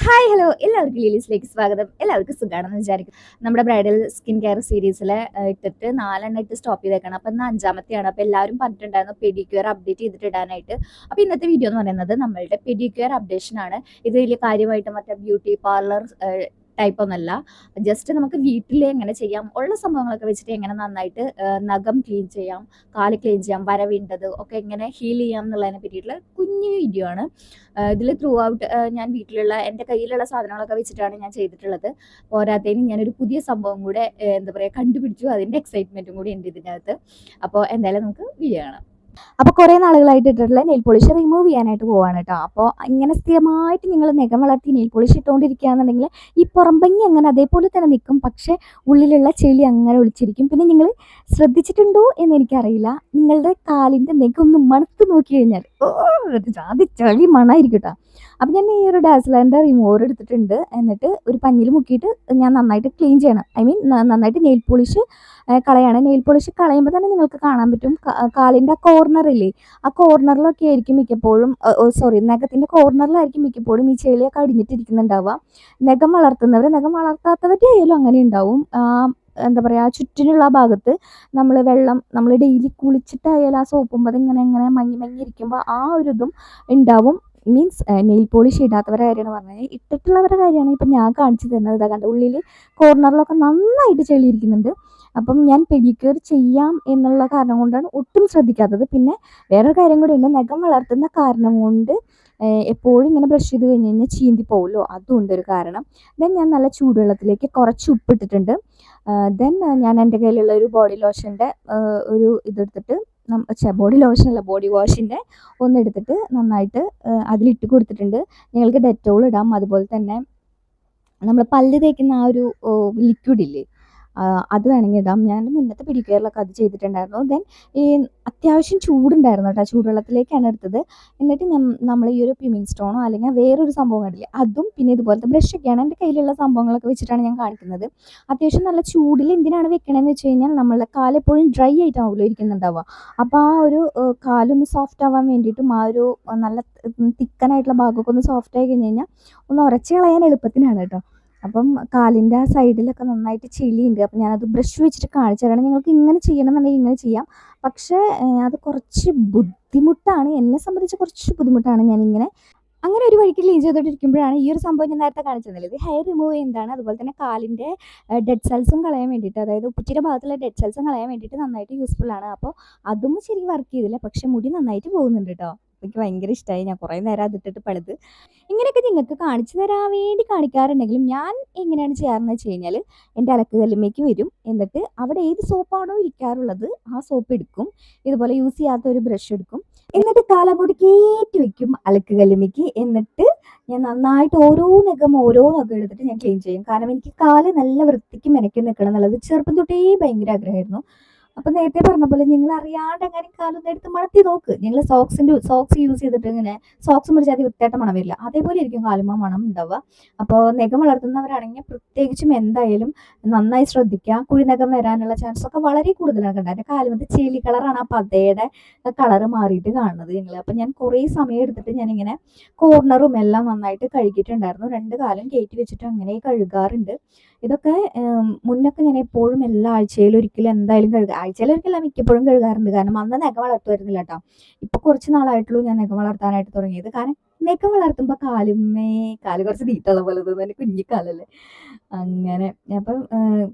Hi hello എല്ലാവർക്കും ലിലീസിലേക്ക് സ്വാഗതം. എല്ലാവർക്കും സുഖാണെന്ന് വിചാരിക്കും. നമ്മുടെ ബ്രൈഡൽ സ്കിൻ കെയർ സീരീസിൽ ഇട്ടിട്ട് 4 ഇട്ട് സ്റ്റോപ്പ് ചെയ്തേക്കണം. അപ്പം ഇന്ന് അഞ്ചാമത്തെയാണ്. അപ്പോൾ എല്ലാവരും പറഞ്ഞിട്ടുണ്ടായിരുന്നു പെഡിക്യൂർ അപ്ഡേറ്റ് ചെയ്തിട്ട് ഇടാനായിട്ട്. അപ്പോൾ ഇന്നത്തെ വീഡിയോ എന്ന് പറയുന്നത് നമ്മളുടെ പെഡിക്യൂർ അപ്ഡേഷൻ ആണ്. ഇത് വലിയ കാര്യമായിട്ട് മറ്റേ ബ്യൂട്ടി പാർലർ ടൈപ്പ് ഒന്നല്ല. ജസ്റ്റ് നമുക്ക് വീട്ടിൽ എങ്ങനെ ചെയ്യാം, ഉള്ള സംഭവങ്ങളൊക്കെ വെച്ചിട്ട് എങ്ങനെ നന്നായിട്ട് നഖം ക്ലീൻ ചെയ്യാം, കാല് ക്ലീൻ ചെയ്യാം, വരവിണ്ടത് ഒക്കെ എങ്ങനെ ഹീൽ ചെയ്യാം എന്നുള്ളതിനെ പറ്റിയിട്ടുള്ള കുഞ്ഞു വീഡിയോ ആണ്. ഇതിൽ ത്രൂ ഔട്ട് ഞാൻ വീട്ടിലുള്ള എൻ്റെ കയ്യിലുള്ള സാധനങ്ങളൊക്കെ വെച്ചിട്ടാണ് ഞാൻ ചെയ്തിട്ടുള്ളത്. പോരാത്തതിന് ഞാനൊരു പുതിയ സംഭവം കൂടെ എന്താ പറയുക കണ്ടുപിടിച്ചു. അതിൻ്റെ എക്സൈറ്റ്മെൻറ്റും കൂടി ഉണ്ട് ഇതിനകത്ത്. അപ്പോൾ എന്തായാലും നമുക്ക് വീഡിയോ കാണാം. അപ്പോൾ കുറേ നാളുകളായിട്ട് ഇട്ടിട്ടുള്ള നെയിൽ പോളിഷ് റിമൂവ് ചെയ്യാനായിട്ട് പോവാണ് കേട്ടോ. അപ്പോൾ ഇങ്ങനെ സ്ഥിരമായിട്ട് നിങ്ങൾ നഖം വളർത്തി നെയിൽ പോളിഷ് ഇട്ടുകൊണ്ടിരിക്കുകയാണെന്നുണ്ടെങ്കിൽ ഈ പുറംഭംഗി അങ്ങനെ അതേപോലെ തന്നെ നിൽക്കും, പക്ഷേ ഉള്ളിലുള്ള ചെളി അങ്ങനെ ഒളിച്ചിരിക്കും. പിന്നെ നിങ്ങൾ ശ്രദ്ധിച്ചിട്ടുണ്ടോ എന്ന് എനിക്കറിയില്ല, നിങ്ങളുടെ കാലിൻ്റെ നഖം ഒന്ന് മണത്ത് നോക്കി കഴിഞ്ഞാൽ അത് ചെളി മണമായിരിക്കും കേട്ടോ. അപ്പം ഞാൻ ഈ ഒരു ഡാസ്ലറിൻ്റെ റിമൂവർ എടുത്തിട്ടുണ്ട്. എന്നിട്ട് ഒരു പഞ്ഞിൽ മുക്കിയിട്ട് ഞാൻ നന്നായിട്ട് ക്ലീൻ ചെയ്യണം. ഐ മീൻ നന്നായിട്ട് നെയിൽ പോളിഷ് കളയാണ്. നെയിൽ പോളിഷ് കളയുമ്പോൾ തന്നെ നിങ്ങൾക്ക് കാണാൻ പറ്റും കാലിൻ്റെ കോർണറില്ലേ, ആ കോർണറിലൊക്കെ ആയിരിക്കും മിക്കപ്പോഴും നഖത്തിൻ്റെ കോർണറിലായിരിക്കും മിക്കപ്പോഴും ഈ ചെളിയൊക്കെ അടിഞ്ഞിട്ടിരിക്കുന്നുണ്ടാവുക. നഖം വളർത്തുന്നവർ, നഖം വളർത്താത്തവരുടെ ആയാലും അങ്ങനെ ഉണ്ടാവും. എന്താ പറയുക, ചുറ്റിനുള്ള ഭാഗത്ത് നമ്മൾ ഡെയിലി കുളിച്ചിട്ടായാലും ആ സോപ്പും ഇങ്ങനെ ഇങ്ങനെ മങ്ങി മങ്ങി ഇരിക്കുമ്പോൾ ആ ഒരു ഇതും ഉണ്ടാവും. മീൻസ് നെയിൽ പോളിഷ് ഇടാത്തവരുടെ കാര്യമാണ് പറഞ്ഞത്. ഇട്ടിട്ടുള്ളവരുടെ കാര്യമാണ് ഇപ്പം ഞാൻ കാണിച്ചു തരുന്നത്. ഇതാ കണ്ട, ഉള്ളിൽ കോർണറിലൊക്കെ നന്നായിട്ട് ചെളിയിരിക്കുന്നുണ്ട്. അപ്പം ഞാൻ പെഡിക്യൂർ ചെയ്യാം എന്നുള്ള കാരണം കൊണ്ടാണ് ഒട്ടും ശ്രദ്ധിക്കാത്തത്. പിന്നെ വേറൊരു കാര്യം കൂടി ഉണ്ട്, നഖം വളർത്തുന്ന കാരണം കൊണ്ട് എപ്പോഴും ഇങ്ങനെ ബ്രഷ് ചെയ്ത് കഴിഞ്ഞ് കഴിഞ്ഞാൽ ചീന്തി പോകുമല്ലോ, അതുകൊണ്ട് ഒരു കാരണം. ദെൻ ഞാൻ നല്ല ചൂടുവെള്ളത്തിലേക്ക് കുറച്ച് ഉപ്പിട്ടിട്ടുണ്ട്. ദെൻ ഞാൻ എൻ്റെ കയ്യിലുള്ള ഒരു ബോഡി ലോഷൻ്റെ ഒരു ഇതെടുത്തിട്ട് ബോഡി ലോഷനല്ല, ബോഡി വാഷിൻ്റെ ഒന്നെടുത്തിട്ട് നന്നായിട്ട് അതിലിട്ട് കൊടുത്തിട്ടുണ്ട്. നിങ്ങൾക്ക് ഡെറ്റോൾ ഇടാം. അതുപോലെ തന്നെ നമ്മൾ പല്ല് തേക്കുന്ന ആ ഒരു ലിക്വിഡില്ലേ, അത് വേണമെങ്കിൽ ഇടാം. ഞാൻ മുന്നത്തെ പെഡിക്യൂറിലൊക്കെ അത് ചെയ്തിട്ടുണ്ടായിരുന്നു. ദെൻ ഈ അത്യാവശ്യം ചൂടുണ്ടായിരുന്നു കേട്ടോ, ചൂടുവെള്ളത്തിലേക്കാണ് എടുത്തത്. എന്നിട്ട് നമ്മൾ ഈ ഒരു പിമിങ് സ്റ്റോണോ അല്ലെങ്കിൽ വേറൊരു സംഭവം കണ്ടില്ലേ, അതും പിന്നെ ഇതുപോലത്തെ ബ്രഷൊക്കെയാണ് എൻ്റെ കയ്യിലുള്ള സംഭവങ്ങളൊക്കെ വെച്ചിട്ടാണ് ഞാൻ കാണിക്കുന്നത്. അത്യാവശ്യം നല്ല ചൂടിൽ എന്തിനാണ് വെക്കണമെന്ന് വെച്ച് കഴിഞ്ഞാൽ നമ്മളുടെ കാലെപ്പോഴും ഡ്രൈ ആയിട്ടാണല്ലോ ഇരിക്കുന്നുണ്ടാവുക. അപ്പോൾ ആ ഒരു കാലൊന്ന് സോഫ്റ്റ് ആവാൻ വേണ്ടിയിട്ടും ആ ഒരു നല്ല തിക്കനായിട്ടുള്ള ഭാഗമൊക്കെ ഒന്ന് സോഫ്റ്റ് ആയി കഴിഞ്ഞ് കഴിഞ്ഞാൽ ഒന്ന് ഉരച്ച് കളയാൻ എളുപ്പത്തിനാണ് കേട്ടോ. അപ്പം കാലിൻ്റെ ആ സൈഡിലൊക്കെ നന്നായിട്ട് ചെളിയുണ്ട്. അപ്പം ഞാനത് ബ്രഷ് വെച്ചിട്ട് കാണിച്ചു തരാണ്. നിങ്ങൾക്ക് ഇങ്ങനെ ചെയ്യണമെന്നുണ്ടെങ്കിൽ ഇങ്ങനെ ചെയ്യാം. പക്ഷേ അത് കുറച്ച് ബുദ്ധിമുട്ടാണ്, എന്നെ സംബന്ധിച്ച് കുറച്ച് ബുദ്ധിമുട്ടാണ്. ഞാനിങ്ങനെ അങ്ങനെ ഒരു വഴിക്ക് ക്ലീൻ ചെയ്തുകൊണ്ടിരിക്കുമ്പോഴാണ് ഈ ഒരു സംഭവം ഞാൻ നേരത്തെ കാണിച്ചു തന്നില്ലേ, ഇത് ഹെയർ റിമൂവ് ചെയ്യുന്നതാണ്. അതുപോലെ തന്നെ കാലിൻ്റെ ഡെഡ് സെൽസും കളയാൻ വേണ്ടിയിട്ട്, അതായത് ഉപ്പച്ചിയുടെ ഭാഗത്തുള്ള ഡെഡ് സെൽസും കളയാൻ വേണ്ടിയിട്ട് നന്നായിട്ട് യൂസ്ഫുൾ ആണ്. അപ്പോൾ അതും ശരിക്കും വർക്ക് ചെയ്തില്ല, പക്ഷേ മുടി നന്നായിട്ട് പോകുന്നുണ്ട് കേട്ടോ. എനിക്ക് ഭയങ്കര ഇഷ്ടമായി. ഞാൻ കുറേ നേരം അതിട്ടിട്ട് പഴുത്. ഇങ്ങനെയൊക്കെ നിങ്ങൾക്ക് കാണിച്ചു തരാൻ വേണ്ടി കാണിക്കാറുണ്ടെങ്കിലും ഞാൻ എങ്ങനെയാണ് ചെയ്യാറെന്ന് വെച്ച് കഴിഞ്ഞാൽ, എൻ്റെ അലക്ക് കല്ലുമ്മേക്ക് വരും. എന്നിട്ട് അവിടെ ഏത് സോപ്പാണോ ഇരിക്കാറുള്ളത് ആ സോപ്പ് എടുക്കും. ഇതുപോലെ യൂസ് ചെയ്യാത്ത ഒരു ബ്രഷ് എടുക്കും. എന്നിട്ട് കാലങ്ങോട്ട് കയറ്റി വെക്കും അലക്ക് കല്ലുമ്മേക്ക്. എന്നിട്ട് ഞാൻ നന്നായിട്ട് ഓരോ നഖം എടുത്തിട്ട് ഞാൻ ക്ലീൻ ചെയ്യും. കാരണം എനിക്ക് കാല് നല്ല വൃത്തിക്ക് മെനക്കി നിൽക്കണം എന്നുള്ളത് ചെറുപ്പം തൊട്ടേ ഭയങ്കര ആഗ്രഹമായിരുന്നു. അപ്പം നേരത്തെ പറഞ്ഞ പോലെ നിങ്ങൾ അറിയാണ്ട് എങ്ങനെ കാലൊന്ന് എടുത്ത് മണത്തി നോക്ക്. നിങ്ങൾ സോക്സ് യൂസ് ചെയ്തിട്ട് ഇങ്ങനെ സോക്സ് മുറിച്ചാൽ വൃത്തിയായിട്ട് മണം വരില്ല, അതേപോലെ ആയിരിക്കും കാലുമ്മ മണം ഉണ്ടാവുക. അപ്പോൾ നഖം വളർത്തുന്നവരാണെങ്കിൽ പ്രത്യേകിച്ചും എന്തായാലും നന്നായി ശ്രദ്ധിക്കുക. കുഴിനഖം വരാനുള്ള ചാൻസ് ഒക്കെ വളരെ കൂടുതലാണ്. കണ്ടത് എൻ്റെ കാലുമത്തെ ചെളി കളറാണ് ആ പതയുടെ കളറ് മാറിയിട്ട് കാണുന്നത് നിങ്ങൾ. അപ്പം ഞാൻ കുറേ സമയം എടുത്തിട്ട് ഞാനിങ്ങനെ കോർണറും എല്ലാം നന്നായിട്ട് കഴുകിയിട്ടുണ്ടായിരുന്നു. 2 കാലും കയറ്റി വെച്ചിട്ട് അങ്ങനെ കഴുകാറുണ്ട്. ഇതൊക്കെ മുന്നൊക്കെ ഞാൻ എപ്പോഴും എല്ലാ ആഴ്ചയിലൊരിക്കലും എന്തായാലും ആഴ്ചയിലൊരിക്കലും മിക്കപ്പോഴും കഴുകാറുണ്ട്. കാരണം അന്ന് നഖം വളർത്തുമായിരുന്നില്ല കേട്ടോ. ഇപ്പോൾ കുറച്ച് നാളായിട്ടുള്ളൂ ഞാൻ നഖം വളർത്താനായിട്ട് തുടങ്ങിയത്. കാരണം നഖം വളർത്തുമ്പോൾ കാല് കുറച്ച് നീട്ടുള്ള പോലെ തോന്നുന്നു, എൻ്റെ കുഞ്ഞിക്കാലല്ലേ. അങ്ങനെ അപ്പം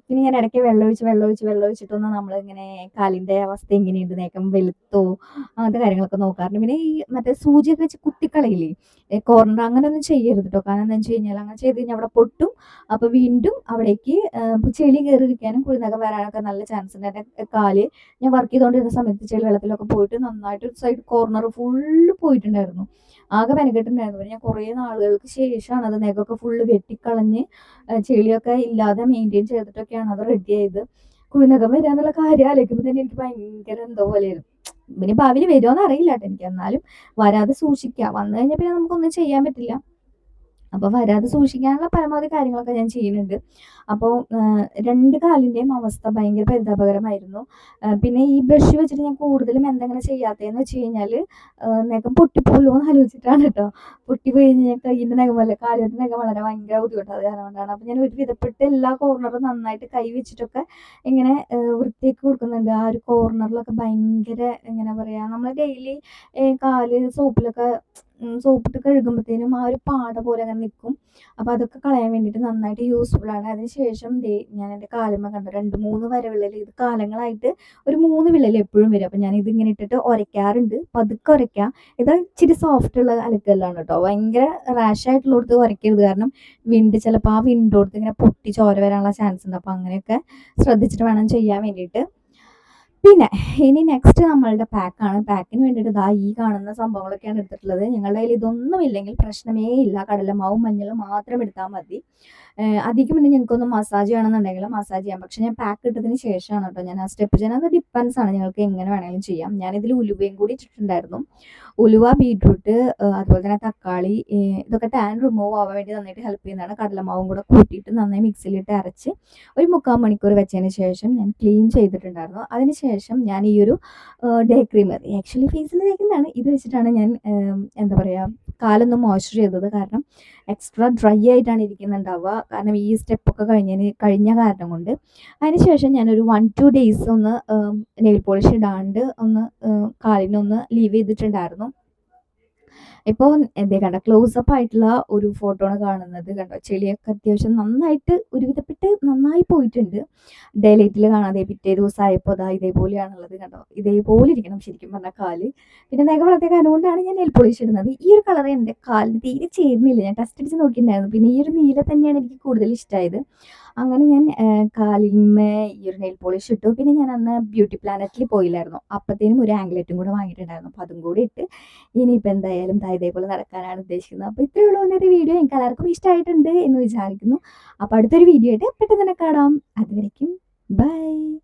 പിന്നെ ഞാൻ ഇടയ്ക്ക് വെള്ളമൊഴിച്ചിട്ടൊന്ന് നമ്മളിങ്ങനെ കാലിൻ്റെ അവസ്ഥ എങ്ങനെയുണ്ട്, നഖം വെളുത്തോ, അങ്ങനത്തെ കാര്യങ്ങളൊക്കെ നോക്കാറുണ്ട്. പിന്നെ ഈ മറ്റേ സൂചിയൊക്കെ വെച്ച് കുത്തിക്കളയില്ലേ കോർണർ, അങ്ങനെയൊന്നും ചെയ്യരുത് കേട്ടോ. കാരണം എന്താ വെച്ച് കഴിഞ്ഞാൽ അങ്ങനെ ചെയ്ത് കഴിഞ്ഞാൽ അവിടെ പൊട്ടും. അപ്പോൾ വീണ്ടും അവിടേക്ക് ചെളി കയറിയിരിക്കാനും കുഴിനഖം വരാനൊക്കെ നല്ല ചാൻസ് ഉണ്ട്. എൻ്റെ കാല് ഞാൻ വർക്ക് ചെയ്തുകൊണ്ടിരുന്ന സമയത്ത് ചെളി വെള്ളത്തിലൊക്കെ പോയിട്ട് നന്നായിട്ട് ഒരു സൈഡ് കോർണർ ഫുള്ള് പോയിട്ടുണ്ടായിരുന്നു. ആകെ മെനക്കെട്ടുണ്ടായിരുന്നു. പിന്നെ ഞാൻ കുറേ നാളുകൾക്ക് ശേഷമാണ് അത് നഖമൊക്കെ ഫുള്ള് വെട്ടിക്കളഞ്ഞ് ചെളിയൊക്കെ ഇല്ലാതെ മെയിൻറ്റെയിൻ ചെയ്തിട്ടൊക്കെയാണ് അത് റെഡി ആയത്. കുഴിനഖം വരിക എന്നുള്ള കാര്യം ആലോചിക്കുമ്പോൾ തന്നെ എനിക്ക് ഭയങ്കര എന്തോ പോലെയായിരുന്നു. പിന്നെ ഭാവിയിൽ വരുമോയെന്ന് അറിയില്ല കേട്ടോ എനിക്ക്. എന്നാലും വരാതെ സൂക്ഷിക്കുക. വന്നു കഴിഞ്ഞാൽ പിന്നെ നമുക്കൊന്നും ചെയ്യാൻ പറ്റില്ല. അപ്പോൾ വരാതെ സൂക്ഷിക്കാനുള്ള പരമാവധി കാര്യങ്ങളൊക്കെ ഞാൻ ചെയ്യുന്നുണ്ട്. അപ്പോൾ 2 കാലിൻ്റെയും അവസ്ഥ ഭയങ്കര പരിതാപകരമായിരുന്നു. പിന്നെ ഈ ബ്രഷ് വെച്ചിട്ട് ഞാൻ കൂടുതലും എന്തെങ്ങനെ ചെയ്യാത്തതെന്ന് വെച്ച് കഴിഞ്ഞാൽ നഖം പൊട്ടിപ്പോവല്ലോ എന്ന് ആലോചിച്ചിട്ടാണ് കേട്ടോ. പൊട്ടിപ്പോയി കഴിഞ്ഞാൽ കയ്യിൻ്റെ നഖം പോലെ കാലിൻ്റെ നഖം വളരെ ഭയങ്കര ബുദ്ധിമുട്ടാണ്. അത് കാരണം കൊണ്ടാണ്. അപ്പോൾ ഞാൻ ഒരു വിധപ്പെട്ട് എല്ലാ കോർണറും നന്നായിട്ട് കൈ വെച്ചിട്ടൊക്കെ ഇങ്ങനെ വൃത്തിയാക്കി കൊടുക്കുന്നുണ്ട്. ആ ഒരു കോർണറിലൊക്കെ ഭയങ്കര എങ്ങനെ പറയുക, നമ്മൾ ഡെയിലി കാല് സോപ്പിട്ട് കഴുകുമ്പോഴത്തേനും ആ ഒരു പാട പോലെ അങ്ങനെ നിൽക്കും. അപ്പോൾ അതൊക്കെ കളയാൻ വേണ്ടിയിട്ട് നന്നായിട്ട് യൂസ്ഫുള്ളാണ്. അതിന് ശേഷം ദേ ഞാൻ എൻ്റെ കാലുമ്മ കണ്ടോ 2, 3 വരവിള്ളൽ. ഇത് കാലങ്ങളായിട്ട് ഒരു 3 വിള്ളൽ എപ്പോഴും വരും. അപ്പോൾ ഞാൻ ഇതിങ്ങനെ ഇട്ടിട്ട് ഉരയ്ക്കാറുണ്ട്. പതുക്കെ ഉരയ്ക്കാം. ഇത് ഇച്ചിരി സോഫ്റ്റുള്ള അലക്കല്ലാണ് കേട്ടോ. ഭയങ്കര റാഷായിട്ടുള്ളിടത്ത് ഉരയ്ക്കരുത്. കാരണം ചിലപ്പോൾ ആ വിണ്ടോടത്ത് ഇങ്ങനെ പൊട്ടി ചോര വരാനുള്ള ചാൻസ് ഉണ്ട്. അപ്പോൾ അങ്ങനെയൊക്കെ ശ്രദ്ധിച്ചിട്ട് വേണം ചെയ്യാൻ വേണ്ടിയിട്ട്. പിന്നെ ഇനി നെക്സ്റ്റ് നമ്മളുടെ പാക്കാണ്. പാക്കിന് വേണ്ടിയിട്ട് ദാ ഈ കാണുന്ന സംഭവങ്ങളൊക്കെയാണ് എടുത്തിട്ടുള്ളത്. ഞങ്ങളുടെ കയ്യിൽ ഇതൊന്നും ഇല്ലെങ്കിൽ പ്രശ്നമേ ഇല്ല. കടലമാവും മഞ്ഞളും മാത്രം എടുത്താൽ മതി. അതിലേക്ക് പിന്നെ ഞങ്ങൾക്കൊന്ന് മസാജ് ചെയ്യണമെന്നുണ്ടെങ്കിൽ മസാജ് ചെയ്യാം. പക്ഷേ ഞാൻ പാക്ക് ഇട്ടതിന് ശേഷമാണ് കേട്ടോ ഞാൻ ആ സ്റ്റെപ്പ് ചെയ്യുന്നത്. അത് ഡിപ്പെൻസ് ആണ്, ഞങ്ങൾക്ക് എങ്ങനെ വേണമെങ്കിലും ചെയ്യാം. ഞാനിതിൽ ഉലുവയും കൂടി ഇട്ടിട്ടുണ്ടായിരുന്നു. ഉലുവ, ബീട്രൂട്ട്, അതുപോലെ തന്നെ തക്കാളി, ഇതൊക്കെ ടാൻ റിമൂവ് ആവാൻ വേണ്ടി നന്നായിട്ട് ഹെൽപ്പ് ചെയ്യുന്നതാണ്. കടലമാവും കൂടെ കൂട്ടിയിട്ട് നന്നായി മിക്സിയിലിട്ട് അരച്ച് ഒരു 3/4 മണിക്കൂർ വെച്ചതിന് ശേഷം ഞാൻ ക്ലീൻ ചെയ്തിട്ടുണ്ടായിരുന്നു. അതിന് ശേഷം ഞാൻ ഈ ഒരു ഡേ ക്രീം, ആക്ച്വലി ഫേസിൽ തേക്കുന്നതാണ്, ഇത് വെച്ചിട്ടാണ് ഞാൻ എന്താ പറയുക കാലൊന്ന് മോയ്സ്ചർ ചെയ്തത്. കാരണം എക്സ്ട്രാ ഡ്രൈ ആയിട്ടാണ് ഇരിക്കുന്നുണ്ടാവുക. കാരണം ഈ സ്റ്റെപ്പൊക്കെ കഴിഞ്ഞ കാരണം കൊണ്ട്. അതിന് ശേഷം ഞാനൊരു 1-2 ഡേയ്സ് ഒന്ന് നെയിൽ പോളിഷ് ഇടാണ്ട് ഒന്ന് കാലിനൊന്ന് ലീവ് ചെയ്തിട്ടുണ്ടായിരുന്നു. ഇപ്പോൾ എന്തേ കണ്ടോ ക്ലോസപ്പ് ആയിട്ടുള്ള ഒരു ഫോട്ടോ ആണ് കാണുന്നത്. കണ്ടോ ചെളിയൊക്കെ അത്യാവശ്യം നന്നായിട്ട് ഒരുവിധപ്പെട്ട് നന്നായി പോയിട്ടുണ്ട്. ഡേ ലൈറ്റിൽ കാണാതെ പിറ്റേ ദിവസം ആയപ്പോൾ അതാ ഇതേപോലെയാണുള്ളത്. കണ്ടോ ഇതേപോലെ ഇരിക്കണം ശരിക്കും പറഞ്ഞാൽ കാല്. പിന്നെ നഖം വളർത്തിയ കാരണം കൊണ്ടാണ് ഞാൻ നെയിൽ പോളിഷ് ഇടുന്നത്. ഈ ഒരു കളർ എൻ്റെ കാലിന് തീരെ ചേരുന്നില്ല. ഞാൻ ടെസ്റ്റ് അടിച്ച് നോക്കിയിട്ടുണ്ടായിരുന്നു. പിന്നെ ഈ ഒരു നീല തന്നെയാണ് എനിക്ക് കൂടുതൽ ഇഷ്ടമായത്. അങ്ങനെ ഞാൻ കാലിന്മേ ഈ ഒരു നെയിൽ പോളിഷ് ഇട്ടു. പിന്നെ ഞാൻ അന്ന് ബ്യൂട്ടി പ്ലാനറ്റിൽ പോയില്ലായിരുന്നു. അപ്പോഴത്തേനും ഒരു ആംഗ്ലെറ്റും കൂടെ വാങ്ങിയിട്ടുണ്ടായിരുന്നു. അപ്പോൾ അതും കൂടി ഇട്ട് ഇനിയിപ്പോൾ എന്തായാലും ഇതേപോലെ നടക്കാനാണ് ഉദ്ദേശിക്കുന്നത്. അപ്പോൾ ഇത്രയേ ഉള്ളൂ ഇന്നത്തെ വീഡിയോ. എനിക്ക് എല്ലാവർക്കും ഇഷ്ടമായിട്ടുണ്ട് എന്ന് വിചാരിക്കുന്നു. അപ്പോൾ അടുത്തൊരു വീഡിയോ ആയിട്ട് പെട്ടെന്ന് തന്നെ കാണാം. അതുവരേക്കും ബൈ.